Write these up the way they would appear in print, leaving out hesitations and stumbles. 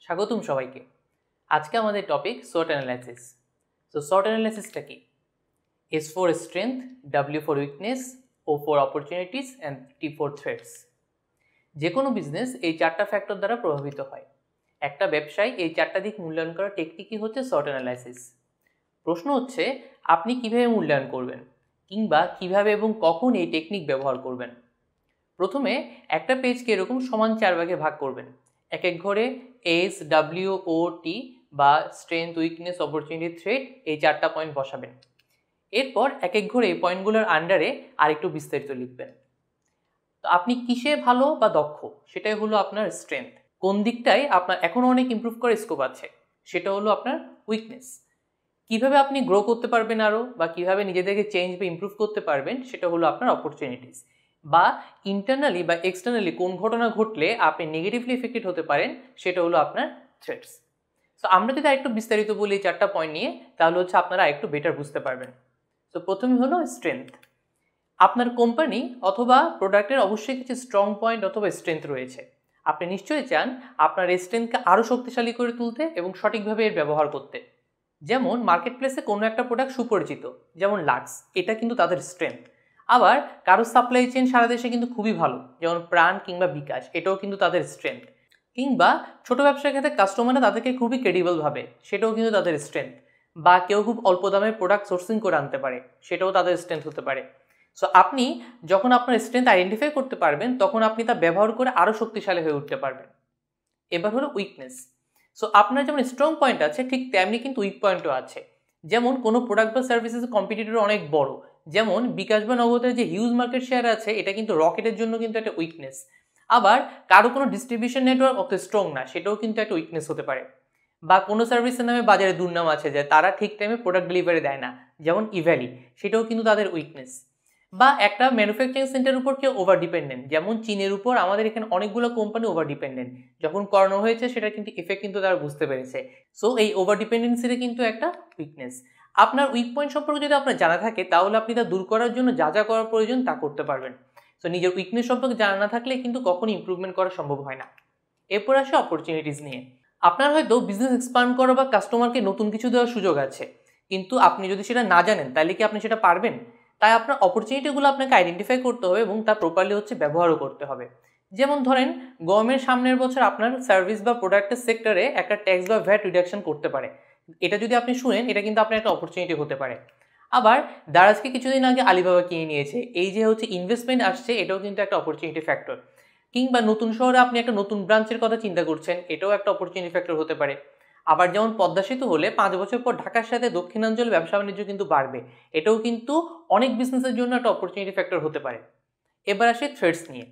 স্বাগতম সবাইকে। আজকে আমাদের টপিক SWOT অ্যানালাইসিস। SWOT অ্যানালাইসিসটা কি? S for strength, W for weakness, O for opportunities and T for threats। যে কোনো বিজনেস এই চারটা ফ্যাক্টর দ্বারা প্রভাবিত হয়। একটা ব্যবসায় এই চারটা দিক মূল্যায়ন করার টেকনিকই হচ্ছে SWOT অ্যানালাইসিস। প্রশ্ন হচ্ছে আপনি কিভাবে মূল্যায়ন করবেন কিংবা কিভাবে এবং কখন এই টেকনিক ব্যবহার করবেন। প্রথমে একটা পেজকে এরকম সমান 4 ভাগে ভাগ করবেন। এক এক ঘরে S, W, O, T বা স্ট্রেংথ, উইকনেস, অপরচুনিটি, থ্রেট এই চারটা পয়েন্ট বসাবেন। এরপর এক এক ঘরে এই পয়েন্টগুলোর আন্ডারে আরেকটু বিস্তারিত লিখবেন। তো আপনি কিসে ভালো বা দক্ষ সেটাই হলো আপনার স্ট্রেংথ। কোন দিকটায় আপনার এখনও অনেক ইমপ্রুভ করার স্কোপ আছে সেটা হলো আপনার উইকনেস। কিভাবে আপনি গ্রো করতে পারবেন আরও বা কিভাবে নিজেদেরকে চেঞ্জ বা ইমপ্রুভ করতে পারবেন সেটা হলো আপনার অপরচুনিটিস। বা ইন্টারনালি বা এক্সটার্নালি কোন ঘটনা ঘটলে আপনি নেগেটিভলি এফেক্টেড হতে পারেন সেটা হলো আপনার থ্রেটস। সো আমরা যদি আরেকটু বিস্তারিত বলি এই চারটা পয়েন্ট নিয়ে, তাহলে হচ্ছে আপনারা আরেকটু বেটার বুঝতে পারবেন। তো প্রথমে হলো স্ট্রেংথ। আপনার কোম্পানি অথবা প্রোডাক্টের অবশ্যই কিছু স্ট্রং পয়েন্ট অথবা স্ট্রেংথ রয়েছে। আপনি নিশ্চয়ই চান আপনার এই স্ট্রেংথকে আরও শক্তিশালী করে তুলতে এবং সঠিকভাবে এর ব্যবহার করতে। যেমন মার্কেট প্লেসে কোনো একটা প্রোডাক্ট সুপরিচিত, যেমন লাক্স, এটা কিন্তু তাদের স্ট্রেংথ। আবার কারো সাপ্লাই চেইন সারা দেশে কিন্তু খুবই ভালো, যেমন প্রাণ কিংবা বিকাশ, এটাও কিন্তু তাদের স্ট্রেংথ। কিংবা ছোট ব্যবসার ক্ষেত্রে কাস্টমাররা তাদেরকে খুবই ক্রেডিবল ভাবে, সেটাও কিন্তু তাদের স্ট্রেংথ। বা কেউ খুব অল্প দামে প্রোডাক্ট সোর্সিং করে আনতে পারে, সেটাও তাদের স্ট্রেংথ হতে পারে। সো আপনি যখন আপনার স্ট্রেংথ আইডেন্টিফাই করতে পারবেন তখন আপনি তা ব্যবহার করে আরও শক্তিশালী হয়ে উঠতে পারবেন। এবার হলো উইকনেস। সো আপনার যেমন স্ট্রং পয়েন্ট আছে ঠিক তেমনি কিন্তু উইক পয়েন্টও আছে। যেমন কোনো প্রোডাক্ট বা সার্ভিসেস কম্পিটিটর অনেক বড়, যেমন বিকাশ বা নগদের যে হিউজ মার্কেট শেয়ার আছে এটা কিন্তু রকেটের জন্য কিন্তু একটা উইকনেস। আবার কারো কোনো ডিস্ট্রিবিউশন নেটওয়ার্ক অত স্ট্রং না, সেটাও কিন্তু একটা উইকনেস হতে পারে। বা কোনো সার্ভিসের নামে বাজারে দুর্নাম আছে যে তারা ঠিক টাইমে প্রোডাক্ট ডেলিভারি দেয় না, যেমন ইভ্যালি, সেটাও কিন্তু তাদের উইকনেস। বা একটা ম্যানুফ্যাকচারিং সেন্টারের উপর কেউ ওভার ডিপেন্ডেন্ট, যেমন চীনের উপর আমাদের এখানে অনেকগুলো কোম্পানি ওভার ডিপেন্ডেন্ট। যখন করোনা হয়েছে সেটা কিন্তু ইফেক্ট কিন্তু তারা বুঝতে পেরেছে। সো এই ওভার ডিপেন্ডেন্সিটা কিন্তু একটা উইকনেস। আপনার উইক পয়েন্ট সম্পর্কে যদি আপনার জানা থাকে তাহলে আপনি তা দূর করার জন্য যা যা করার প্রয়োজন তা করতে পারবেন। সো নিজের উইকনেস সম্পর্কে জানা না থাকলে কিন্তু কখনই ইমপ্রুভমেন্ট করা সম্ভব হয় না। এরপর আসে অপরচুনিটিস নিয়ে। আপনার হয়তো বিজনেস এক্সপান্ড করা বা কাস্টমারকে নতুন কিছু দেওয়ার সুযোগ আছে, কিন্তু আপনি যদি সেটা না জানেন তাহলে কি আপনি সেটা পারবেন? তাই আপনার অপরচুনিটিগুলো আপনাকে আইডেন্টিফাই করতে হবে এবং তা প্রপারলি হচ্ছে ব্যবহারও করতে হবে। যেমন ধরেন গভর্নমেন্ট সামনের বছর আপনার সার্ভিস বা প্রোডাক্টের সেক্টরে একটা ট্যাক্স বা ভ্যাট রিডাকশন করতে পারে। এটা যদি আপনি শুনেন এটা কিন্তু আপনার একটা অপরচুনিটি হতে পারে। আবার দারাজকে কিছুদিন আগে আলিবাবা কিনে নিয়েছে, এই যে হচ্ছে ইনভেস্টমেন্ট আসছে, এটাও কিন্তু একটা অপরচুনিটি ফ্যাক্টর। কিংবা নতুন শহরে আপনি একটা নতুন ব্রাঞ্চের কথা চিন্তা করছেন, এটাও একটা অপরচুনিটি ফ্যাক্টর হতে পারে। আবার যেমন পদ্মা সেতু হলে 5 বছর পর ঢাকার সাথে দক্ষিণাঞ্চল ব্যবসা বাণিজ্য কিন্তু বাড়বে, এটাও কিন্তু অনেক বিজনেসের জন্য একটা অপরচুনিটি ফ্যাক্টর হতে পারে। এবার আসে থ্রেটস নিয়ে।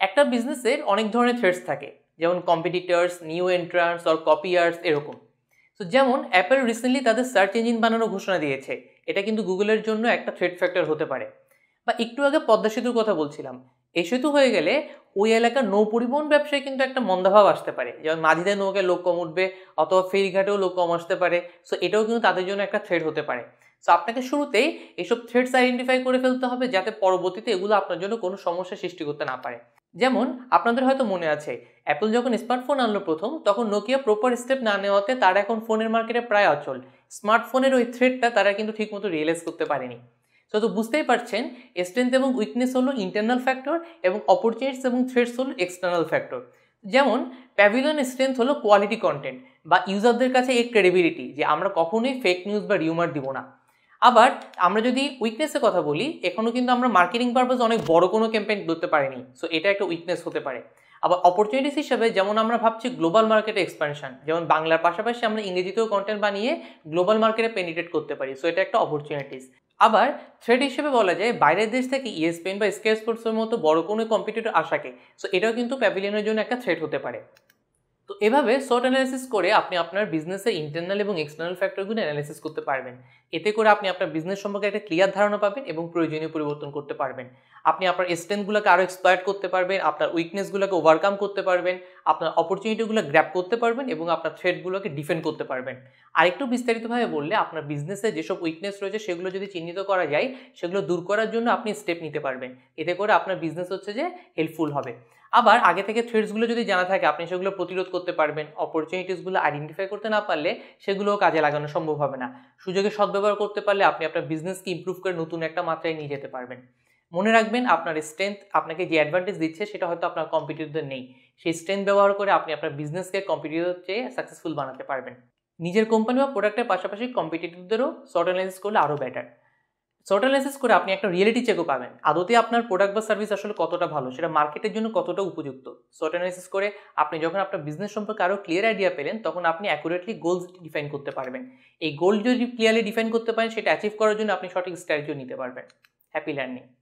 একটা বিজনেসের অনেক ধরনের থ্রেটস থাকে, যেমন কম্পিটিটর্স, নিউ এন্ট্রান্টস অর কপিয়ার্স, এরকম। তো যেমন অ্যাপেল রিসেন্টলি তাদের সার্চ ইঞ্জিন বানানোর ঘোষণা দিয়েছে, এটা কিন্তু গুগলের জন্য একটা থ্রেট ফ্যাক্টর হতে পারে। বা একটু আগে পদ্মা সেতুর কথা বলছিলাম, এই সেতু হয়ে গেলে ওই এলাকার নৌ পরিবহন ব্যবসায় কিন্তু একটা মন্দাভাব আসতে পারে, যেমন মাঝিদের নৌকায় লোক কম উঠবে অথবা ফেরিঘাটেও লোক কম আসতে পারে। সো এটাও কিন্তু তাদের জন্য একটা থ্রেট হতে পারে। সো আপনাকে শুরুতেই এইসব থ্রেটস আইডেন্টিফাই করে ফেলতে হবে যাতে পরবর্তীতে এগুলো আপনার জন্য কোনো সমস্যা সৃষ্টি করতে না পারে। যেমন আপনাদের হয়তো মনে আছে অ্যাপল যখন স্মার্টফোন আনলো প্রথম, তখন নোকিয়া প্রপার স্টেপ না নেওয়াতে তারা এখন ফোনের মার্কেটে প্রায় অচল। স্মার্টফোনের ওই থ্রেটটা তারা কিন্তু ঠিকমতো রিয়েলাইজ করতে পারেনি। তো বুঝতেই পারছেন স্ট্রেংথ এবং উইকনেস হলো ইন্টারনাল ফ্যাক্টর এবং অপরচুনিটিস এবং থ্রেটস হলো এক্সটার্নাল ফ্যাক্টর। যেমন প্যাভিলিয়ন স্ট্রেংথ হলো কোয়ালিটি কন্টেন্ট বা ইউজারদের কাছে এই ক্রেডিবিলিটি যে আমরা কখনোই ফেক নিউজ বা রিউমার দিব না। আবার আমরা যদি উইকনেসের কথা বলি, এখনও কিন্তু আমরা মার্কেটিং পারপাস অনেক বড় কোনো ক্যাম্পেইন করতে পারিনি, সো এটা একটা উইকনেস হতে পারে। আবার অপরচুনিটিস হিসেবে যেমন আমরা ভাবছি গ্লোবাল মার্কেটে এক্সপানশন, যেমন বাংলার পাশাপাশি আমরা ইংরেজিতেও কন্টেন্ট বানিয়ে গ্লোবাল মার্কেটে পেনিট্রেট করতে পারি, সো এটা একটা অপরচুনিটিস। আবার থ্রেড হিসেবে বলা যায় বাইরের দেশ থেকে ইএসপিএন বা স্কাই স্পোর্টসের মতো বড় কোনো কম্পিটিটর আসাকে, সো এটাও কিন্তু প্যাভিলিয়নের জন্য একটা থ্রেট হতে পারে। তো এভাবে SWOT অ্যানালাইসিস করে আপনি আপনার বিজনেসের ইন্টারনাল এবং এক্সটার্নাল ফ্যাক্টরগুলো অ্যানালাইসিস করতে পারবেন। এতে করে আপনি আপনার বিজনেস সম্পর্কে একটা ক্লিয়ার ধারণা পাবেন এবং প্রয়োজনীয় পরিবর্তন করতে পারবেন। আপনি আপনার স্ট্রেংথগুলোকে আরও এক্সপ্লয়েট করতে পারবেন, আপনার উইকনেসগুলোকে ওভারকাম করতে পারবেন, আপনার অপরচুনিটিগুলো গ্র্যাব করতে পারবেন এবং আপনার থ্রেটগুলোকে ডিফেন্ড করতে পারবেন। আরেকটু বিস্তারিতভাবে বললে আপনার বিজনেসে যেসব উইকনেস রয়েছে সেগুলো যদি চিহ্নিত করা যায়, সেগুলো দূর করার জন্য আপনি স্টেপ নিতে পারবেন। এতে করে আপনার বিজনেস হচ্ছে যে হেল্পফুল হবে। আবার আগে থেকে থ্রেটসগুলো যদি জানা থাকে আপনি সেগুলো প্রতিরোধ করতে পারবেন। অপরচুনিটিসগুলো আইডেন্টিফাই করতে না পারলে সেগুলোও কাজে লাগানো সম্ভব হবে না। সুযোগের সদ্ব্যবহার করতে পারলে আপনি আপনার বিজনেসকে ইমপ্রুভ করে নতুন একটা মাত্রায় নিয়ে যেতে পারবেন। মনে রাখবেন আপনার স্ট্রেংথ আপনাকে যে অ্যাডভান্টেজ দিচ্ছে সেটা হয়তো আপনার কম্পিটিটরদের নেই। সেই স্ট্রেংথ ব্যবহার করে আপনি আপনার বিজনেসকে কম্পিটিটরের চেয়ে সাকসেসফুল বানাতে পারবেন। নিজের কোম্পানি বা প্রোডাক্টের পাশাপাশি কম্পিটিটরদেরও SWOT অ্যানালাইসিস করলে আরও বেটার। SWOT অ্যানালাইসিস করে আপনি একটা রিয়েলিটি চেকও পাবেন। আদতে আপনার প্রোডাক্ট বা সার্ভিস আসলে কতটা ভালো, সেটা মার্কেটের জন্য কতটা উপযুক্ত। SWOT অ্যানালাইসিস করে আপনি যখন আপনার বিজনেস সম্পর্কে আরও ক্লিয়ার আইডিয়া পেলেন, তখন আপনি অ্যাকুরেটলি গোলস ডিফাইন করতে পারবেন। এই গোল যদি ক্লিয়ারলি ডিফাইন করতে পারেন, সেটা অ্যাচিভ করার জন্য আপনি সঠিক স্ট্র্যাটেজিও নিতে পারবেন। Happy learning.